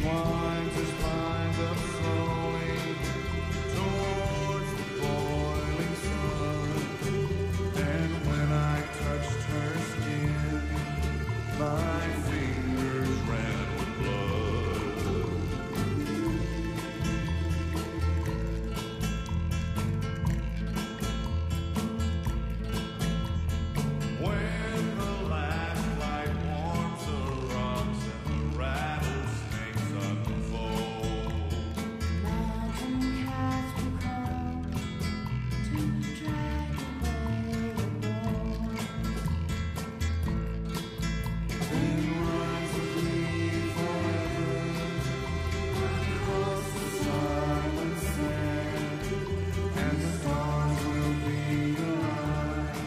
winds his lines up slowly towards the boiling sun. And when I touched her skin, my fingers ran with blood. When the last light warms the rocks and the rattlesnakes unfold, Mountain cats will come to drag away the bones. then rise with me forever across the silent sand, and the stars will be your eyes,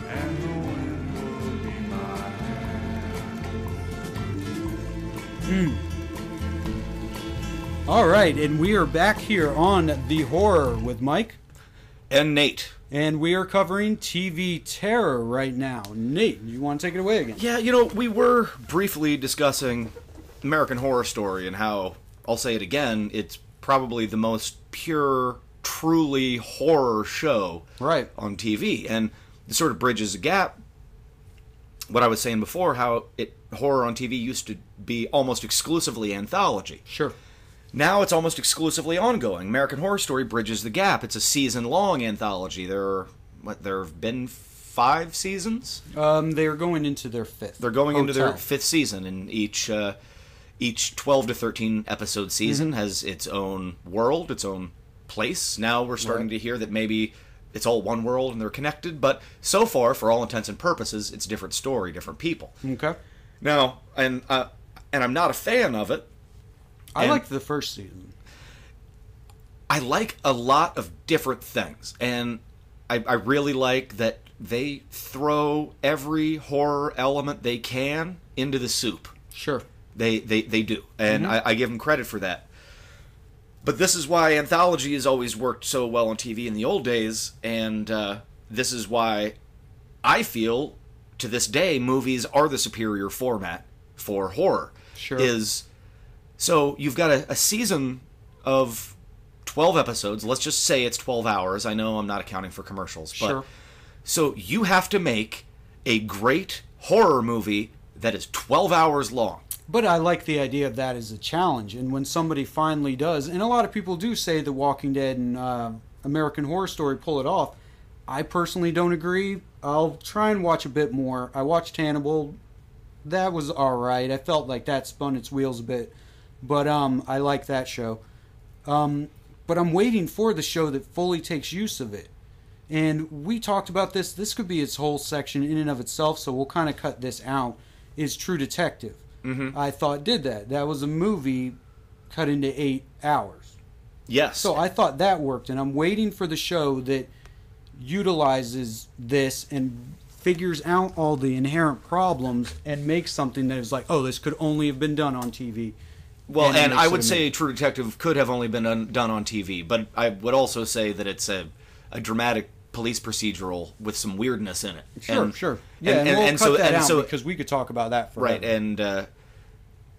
and the wind will be my hand. All right, and we are back here on The Horror with Mike, And Nate. and we are covering TV terror right now. Nate, you want to take it away again? Yeah, we were briefly discussing American Horror Story and how, I'll say it again, it's probably the most pure, truly horror show Right. on TV. And it sort of bridges a gap. What I was saying before, how horror on TV used to be almost exclusively anthology. Sure. Now it's almost exclusively ongoing. American Horror Story bridges the gap. It's a season-long anthology. There have been 5 seasons? They're going into their 5th. They're going into their Hotel. 5th season, and each 12 to 13 episode season has its own world, its own place. Now we're starting Right. to hear that maybe it's all one world and they're connected, but so far, for all intents and purposes, it's a different story, different people. Okay. Now, and I'm not a fan of it. I And- liked the first season. I like a lot of different things, and I really like that they throw every horror element they can into the soup. Sure. They do, and I give them credit for that. But this is why anthology has always worked so well on TV in the old days, and this is why I feel, to this day, movies are the superior format for horror. Sure. So you've got a season of 12 episodes. Let's just say it's 12 hours. I know I'm not accounting for commercials. But, Sure. So you have to make a great horror movie that is 12 hours long. But I like the idea of that as a challenge. And when somebody finally does, and a lot of people do say The Walking Dead and American Horror Story pull it off, I personally don't agree. I'll try and watch a bit more. I watched Hannibal. That was alright. I felt like that spun its wheels a bit. But I like that show. But I'm waiting for the show that fully takes use of it. And we talked about this. This could be its whole section in and of itself, so we'll kind of cut this out. Is True Detective. I thought did that. That was a movie cut into 8 hours. Yes. So I thought that worked, and I'm waiting for the show that utilizes this and figures out all the inherent problems and makes something that is like, oh, this could only have been done on TV. Well, and makes I it would a say movie. True Detective could have only been done on TV, but I would also say that it's a dramatic police procedural with some weirdness in it. Sure, sure. Yeah, and we'll cut that out because we could talk about that forever. Right,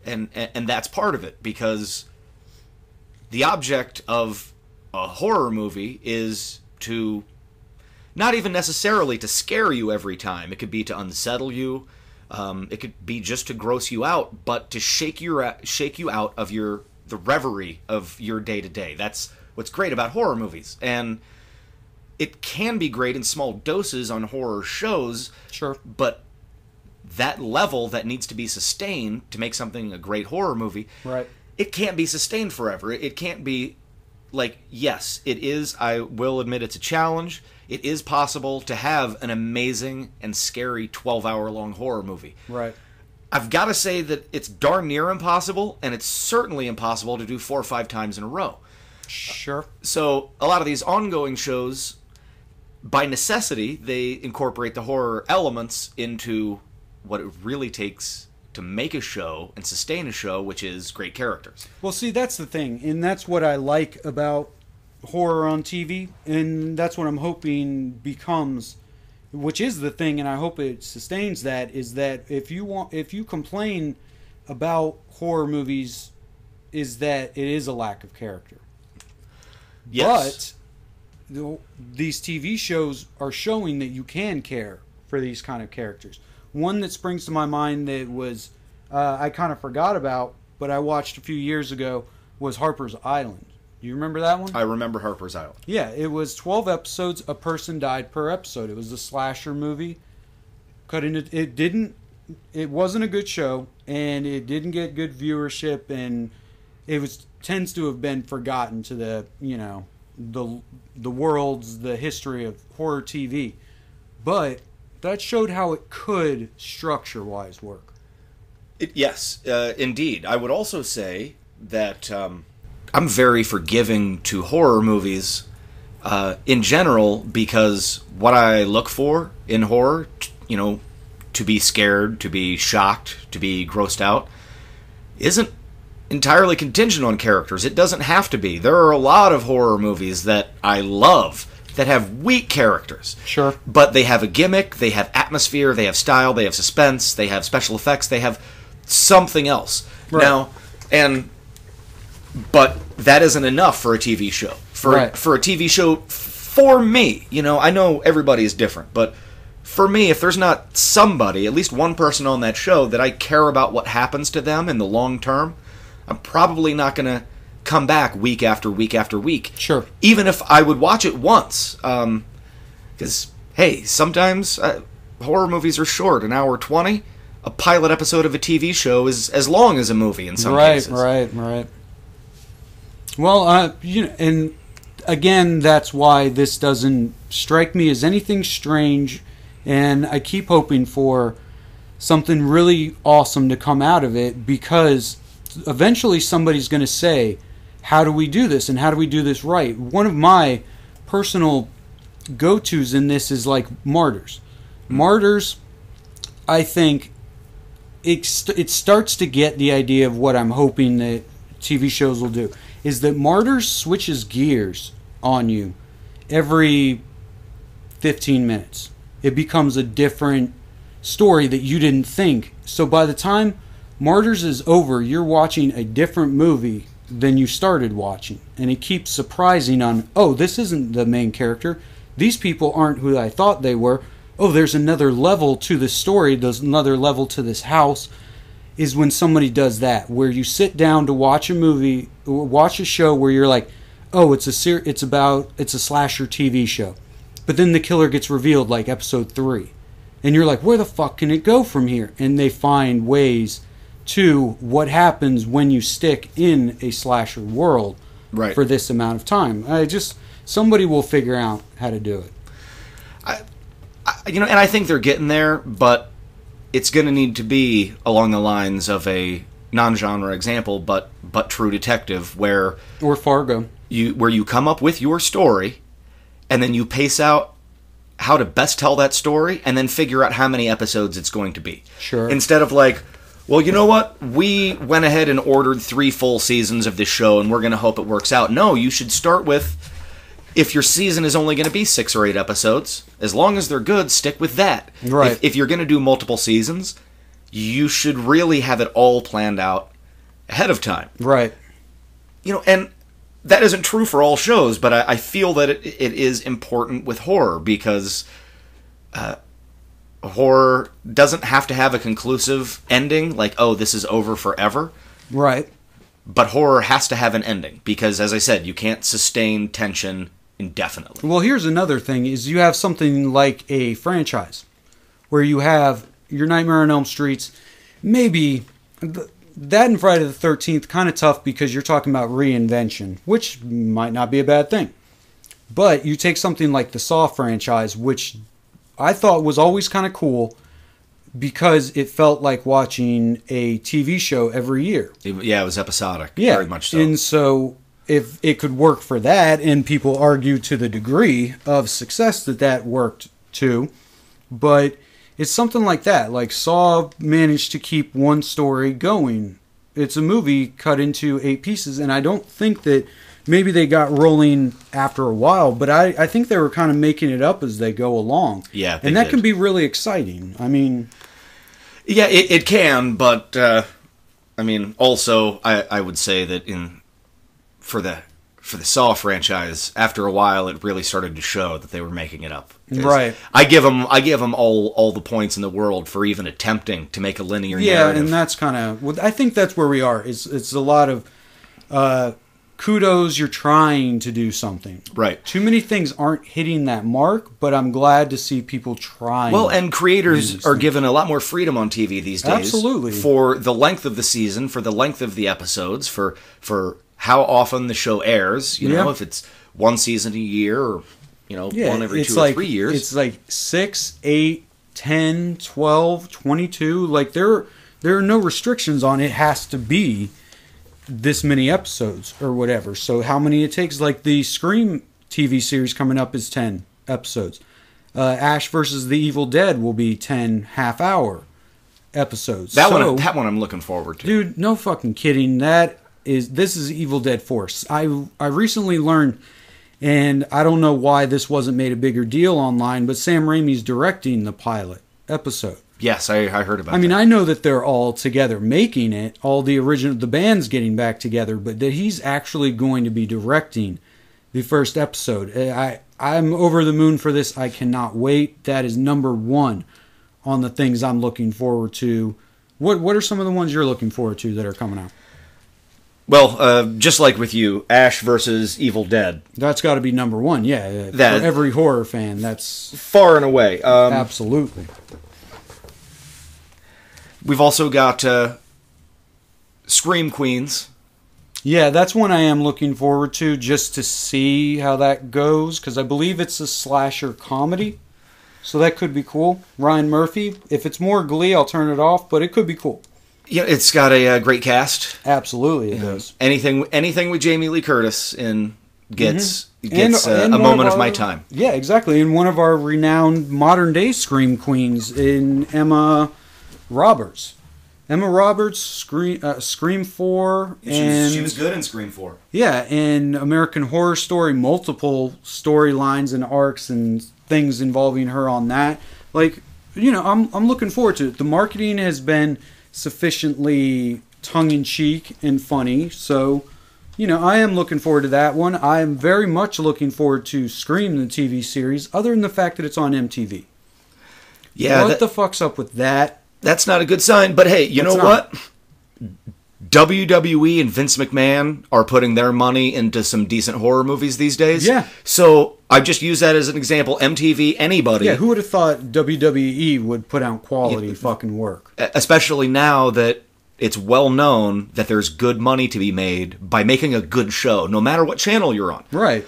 and that's part of it, because the object of a horror movie is to not even necessarily to scare you every time. It could be to unsettle you. It could be just to gross you out, but to shake you out of the reverie of your day to day. That's what's great about horror movies, and it can be great in small doses on horror shows. Sure. But that level that needs to be sustained to make something a great horror movie, Right. it can't be sustained forever. It can't be like, yes, it is, I will admit it's a challenge. It is possible to have an amazing and scary 12-hour-long horror movie. Right. I've got to say that it's darn near impossible, and it's certainly impossible to do 4 or 5 times in a row. Sure. So a lot of these ongoing shows, by necessity, they incorporate the horror elements into what it really takes to make a show and sustain a show, which is great characters. Well, see, that's the thing, and that's what I like about horror on TV, and that's what I'm hoping becomes, which is the thing, and I hope it sustains that, is that if you complain about horror movies is that it is a lack of character. Yes. But these TV shows are showing that you can care for these kind of characters. One that springs to my mind that was I kind of forgot about, but I watched a few years ago, was Harper's Island. Do you remember that one? I remember Harper's Island. Yeah, it was 12 episodes. A person died per episode. It was a slasher movie. It wasn't a good show, and it didn't get good viewership, and it tends to have been forgotten to the world's, the history of horror TV. But that showed how it could structure-wise work. Yes, indeed. I would also say that I'm very forgiving to horror movies in general, because what I look for in horror, to be scared, to be shocked, to be grossed out, isn't entirely contingent on characters. It doesn't have to be. There are a lot of horror movies that I love that have weak characters. Sure. But they have a gimmick, they have atmosphere, they have style, they have suspense, they have special effects, they have something else. Right. But that isn't enough for a TV show. For a TV show, for me, I know everybody is different, but for me, if there's not somebody, at least one person on that show that I care about what happens to them in the long term, I'm probably not going to come back week after week after week. Sure. Even if I would watch it once. Because, hey, sometimes horror movies are short, an hour 20. A pilot episode of a TV show is as long as a movie in some cases. Right. Well, and again, that's why this doesn't strike me as anything strange, and I keep hoping for something really awesome to come out of it, because eventually somebody's going to say, how do we do this, and how do we do this right? One of my personal go-tos in this is like Martyrs. Martyrs, I think, it starts to get the idea of what I'm hoping that TV shows will do, is that Martyrs switches gears on you every 15 minutes. It becomes a different story that you didn't think. So by the time Martyrs is over, you're watching a different movie than you started watching. And it keeps surprising on, oh, this isn't the main character. These people aren't who I thought they were. Oh, there's another level to this story. There's another level to this house. Is when somebody does that, where you sit down to watch a movie, or watch a show where you're like, oh, it's a slasher TV show. But then the killer gets revealed like episode 3. And you're like, where the fuck can it go from here? And they find ways to what happens when you stick in a slasher world for this amount of time. Somebody will figure out how to do it. And I think they're getting there, but it's going to need to be along the lines of a non-genre example, but True Detective, or Fargo, where you come up with your story, and then you pace out how to best tell that story, and then figure out how many episodes it's going to be. Sure. Instead of like, well, you know what? We went ahead and ordered 3 full seasons of this show, and we're going to hope it works out. No, you should start with, if your season is only going to be 6 or 8 episodes, as long as they're good, stick with that. Right. If you're going to do multiple seasons, you should really have it all planned out ahead of time. Right. And that isn't true for all shows, but I feel that it is important with horror, because horror doesn't have to have a conclusive ending, like, oh, this is over forever. Right. But horror has to have an ending, because, as I said, you can't sustain tension indefinitely. Well, here's another thing, is you have something like a franchise, where you have your Nightmare on Elm Streets, maybe that and Friday the 13th, kind of tough because you're talking about reinvention, which might not be a bad thing. But you take something like the Saw franchise, which I thought was always kind of cool because it felt like watching a TV show every year. It was episodic, yeah, very much so. And so if it could work for that, and people argue to the degree of success that worked too, but it's something like that. Like Saw managed to keep one story going. It's a movie cut into 8 pieces, and I don't think that maybe they got rolling after a while, but I think they were kind of making it up as they go along. Yeah, and that can be really exciting. I mean, yeah, it can, but I mean, also, I would say that for the Saw franchise, after a while, it really started to show that they were making it up. 'Cause Right. I give them all the points in the world for even attempting to make a linear Yeah, narrative. and that's kind of. Well, I think that's where we are. It's a lot of kudos. You're trying to do something. Right. Too many things aren't hitting that mark, but I'm glad to see people trying. Well, and creators these are things. given a lot more freedom on TV these days. Absolutely. For the length of the season, for the length of the episodes, for how often the show airs. You know, Yeah. if it's one season a year or, one every it's 2 like, or 3 years. It's like 6, 8, 10, 12, 22. Like there are no restrictions on it has to be this many episodes or whatever. So how many it takes, like the Scream TV series coming up is 10 episodes. Ash versus the Evil Dead will be 10 half-hour episodes. that one I'm looking forward to. Dude, no fucking kidding. This is Evil Dead 4. I recently learned, and I don't know why this wasn't made a bigger deal online, but Sam Raimi's directing the pilot episode. Yes, I heard about I mean, that. I know that they're all together making it, all the band's getting back together, but that he's actually going to be directing the first episode. I'm over the moon for this. I cannot wait. That is number one on the things I'm looking forward to. What are some of the ones you're looking forward to that are coming out? Well, just like with you, Ash versus Evil Dead, That's got to be number one. Yeah, That- for every horror fan, that's far and away. absolutely. We've also got Scream Queens. Yeah, that's one I am looking forward to just to see how that goes because I believe it's a slasher comedy, so that could be cool. Ryan Murphy. If it's more Glee, I'll turn it off, but it could be cool. Yeah, it's got a great cast. Absolutely, it does. Anything with Jamie Lee Curtis in gets And a one moment of our- my time. Yeah, exactly. And one of our renowned modern day Scream queens in Emma Roberts. Emma Roberts, Scream 4, and She was good in Scream 4. yeah, and American Horror Story, multiple storylines and arcs and things involving her on that. Like, I'm looking forward to it. The marketing has been sufficiently tongue-in-cheek and funny, so, I am looking forward to that one. I am very much looking forward to Scream, the TV series, other than the fact that it's on MTV. Yeah, What the fuck's up with that? that's not a good sign. But hey, you know It's what? WWE and Vince McMahon are putting their money into some decent horror movies these days. Yeah. So I just use that as an example. MTV, anybody. Yeah, who would have thought WWE would put out quality fucking work? Especially now that it's well known that there's good money to be made by making a good show, no matter what channel you're on. Right.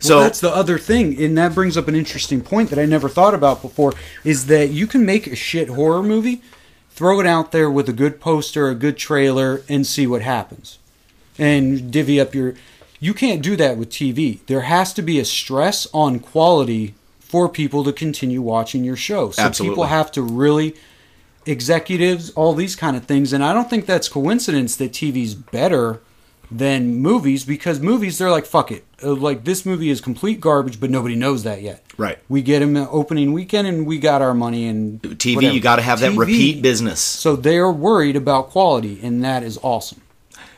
So Well, that's the other thing, and that brings up an interesting point that I never thought about before, is that you can make a shit horror movie, throw it out there with a good poster, a good trailer, and see what happens. And divvy up your... You can't do that with TV. There has to be a stress on quality for people to continue watching your show. So Absolutely. people have to really... Executives, all these kind of things. And I don't think that's coincidence that TV's better than movies, because movies, they're like, fuck it. Like, this movie is complete garbage, but nobody knows that yet. Right. We get them opening weekend, and we got our money. And TV, whatever. you got to have that TV, repeat business. So they're worried about quality, and that is awesome.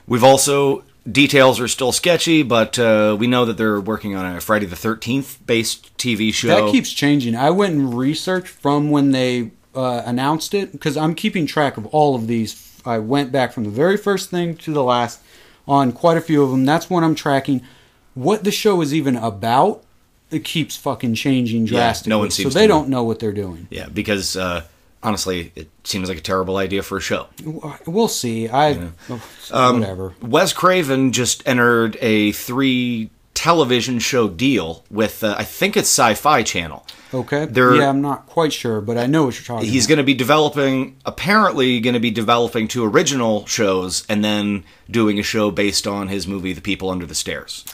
We've also, details are still sketchy, but we know that they're working on a Friday the 13th based TV show. That keeps changing. I went and researched from when they announced it, because I'm keeping track of all of these. I went back from the very first thing to the last on quite a few of them. That's when I'm tracking what the show is even about. It keeps fucking changing drastically. no one so seems they to don't know what they're doing. Yeah, because honestly, it seems like a terrible idea for a show. We'll see. Whatever. Wes Craven just entered a 3 television show deal with, I think it's Sci-Fi Channel. Okay. They're- Yeah, I'm not quite sure, but I know what you're talking He's about. going to be apparently going to be developing 2 original shows and then doing a show based on his movie, The People Under the Stairs.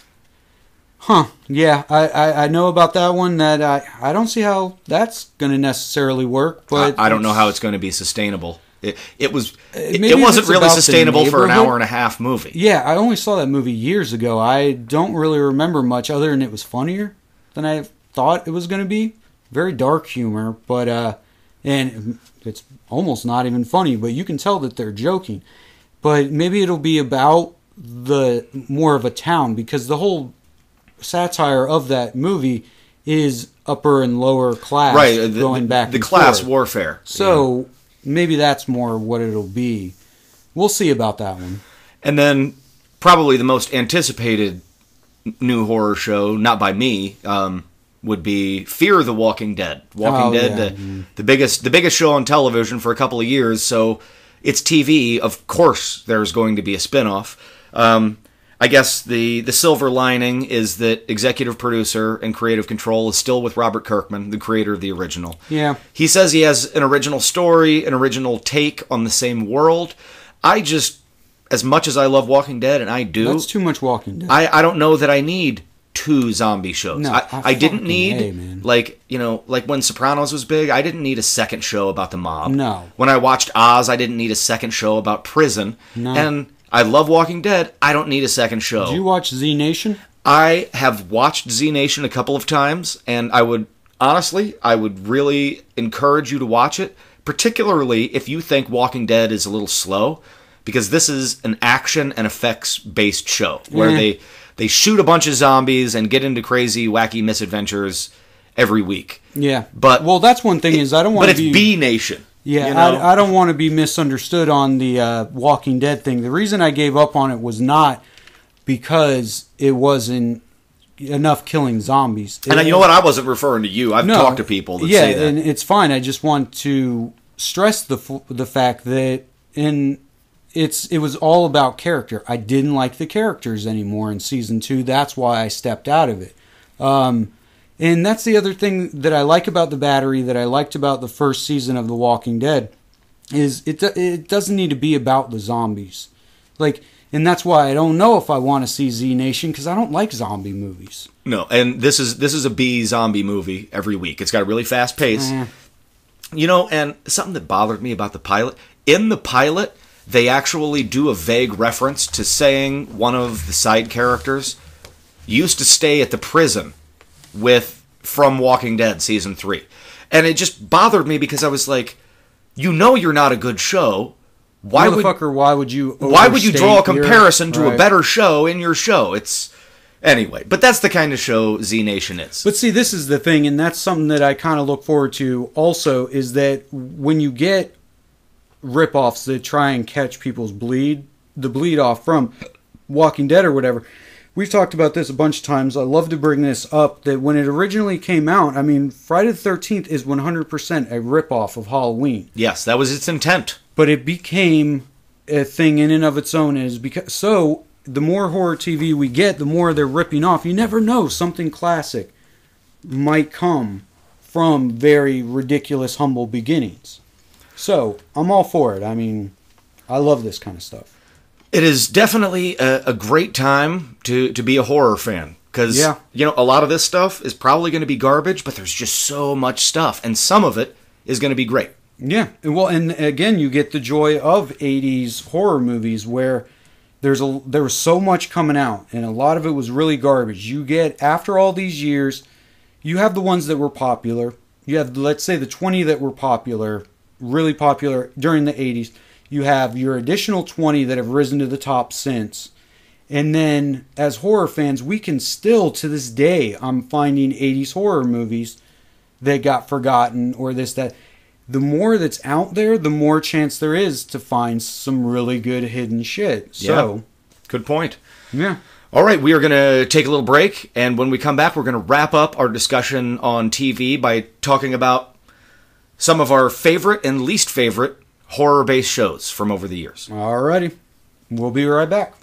Huh. Yeah, I know about that one. That I don't see how that's going to necessarily work, but I don't know how it's going to be sustainable. It Maybe wasn't it's really about the sustainable for an neighborhood. hour and a half movie. Yeah, I only saw that movie years ago. I don't really remember much other than it was funnier than I thought it was going to be. Very dark humor, but and it's almost not even funny, but you can tell that they're joking. But maybe it'll be about the more of a town, because the whole satire of that movie is upper and lower class, Right, going back the and class forth. warfare. So maybe that's more what it'll be. We'll see about that one. And then probably the most anticipated new horror show, not by me, would be Fear the Walking Dead. Walking Dead, yeah. the biggest show on television for a couple of years. So it's TV. Of course, there's going to be a spinoff. I guess the silver lining is that executive producer and creative control is still with Robert Kirkman, the creator of the original. Yeah. He says he has an original story, an original take on the same world. I just, as much as I love Walking Dead, and I do, That's too much Walking Dead. I don't know that I need 2 zombie shows. No, I didn't fucking need, A, man. like when Sopranos was big, I didn't need a second show about the mob. No. When I watched Oz, I didn't need a second show about prison. No. And I love Walking Dead. I don't need a second show. Did you watch Z Nation? I have watched Z Nation a couple of times, and I would really encourage you to watch it, particularly if you think Walking Dead is a little slow, because this is an action and effects based show where Yeah. they shoot a bunch of zombies and get into crazy, wacky misadventures every week. Yeah. But well, that's one thing is I don't want But to it's be. B Nation. Yeah, you know? I don't want to be misunderstood on the Walking Dead thing. The reason I gave up on it was not because it wasn't enough killing zombies. And you know what? I wasn't referring to you. I've No, talked to people that yeah, say that. and it's fine. I just want to stress the fact that it was all about character. I didn't like the characters anymore in season 2. That's why I stepped out of it. And that's the other thing that I like about The Battery, that I liked about the first season of The Walking Dead, is it doesn't need to be about the zombies. Like, and that's why I don't know if I want to see Z Nation, because I don't like zombie movies. No, and this is a B zombie movie every week. It's got a really fast pace. You know, and something that bothered me about the pilot, in the pilot, they actually do a vague reference to saying one of the side characters used to stay at the prison from Walking Dead season 3. And it just bothered me because I was like, you know you're not a good show. Why would you draw a overstate comparison to a right. better show in your show? It's anyway, but that's the kind of show Z Nation is. But see, this is the thing, and that's something that I kind of look forward to also, is that when you get ripoffs that try and catch people's bleed off from Walking Dead or whatever, we've talked about this a bunch of times. I love to bring this up, that when it originally came out, I mean, Friday the 13th is 100% a ripoff of Halloween. Yes, that was its intent. But it became a thing in and of its own. So the more horror TV we get, the more they're ripping off. You never know, something classic might come from very ridiculous, humble beginnings. So I'm all for it. I mean, I love this kind of stuff. It is definitely a great time to be a horror fan. Because, Yeah. you know, a lot of this stuff is probably going to be garbage, but there's just so much stuff. And some of it is going to be great. Yeah, well, and again, you get the joy of 80s horror movies where there was so much coming out, and a lot of it was really garbage. You get, after all these years, you have the ones that were popular. You have, let's say, the 20 that were popular, really popular during the 80s. You have your additional 20 that have risen to the top since. And then, as horror fans, we can still, to this day, I'm finding 80s horror movies that got forgotten or this, that. The more that's out there, the more chance there is to find some really good hidden shit. So, Good point. yeah. All right, we are going to take a little break, and when we come back, we're going to wrap up our discussion on TV by talking about some of our favorite and least favorite horror-based shows from over the years. Alrighty. We'll be right back.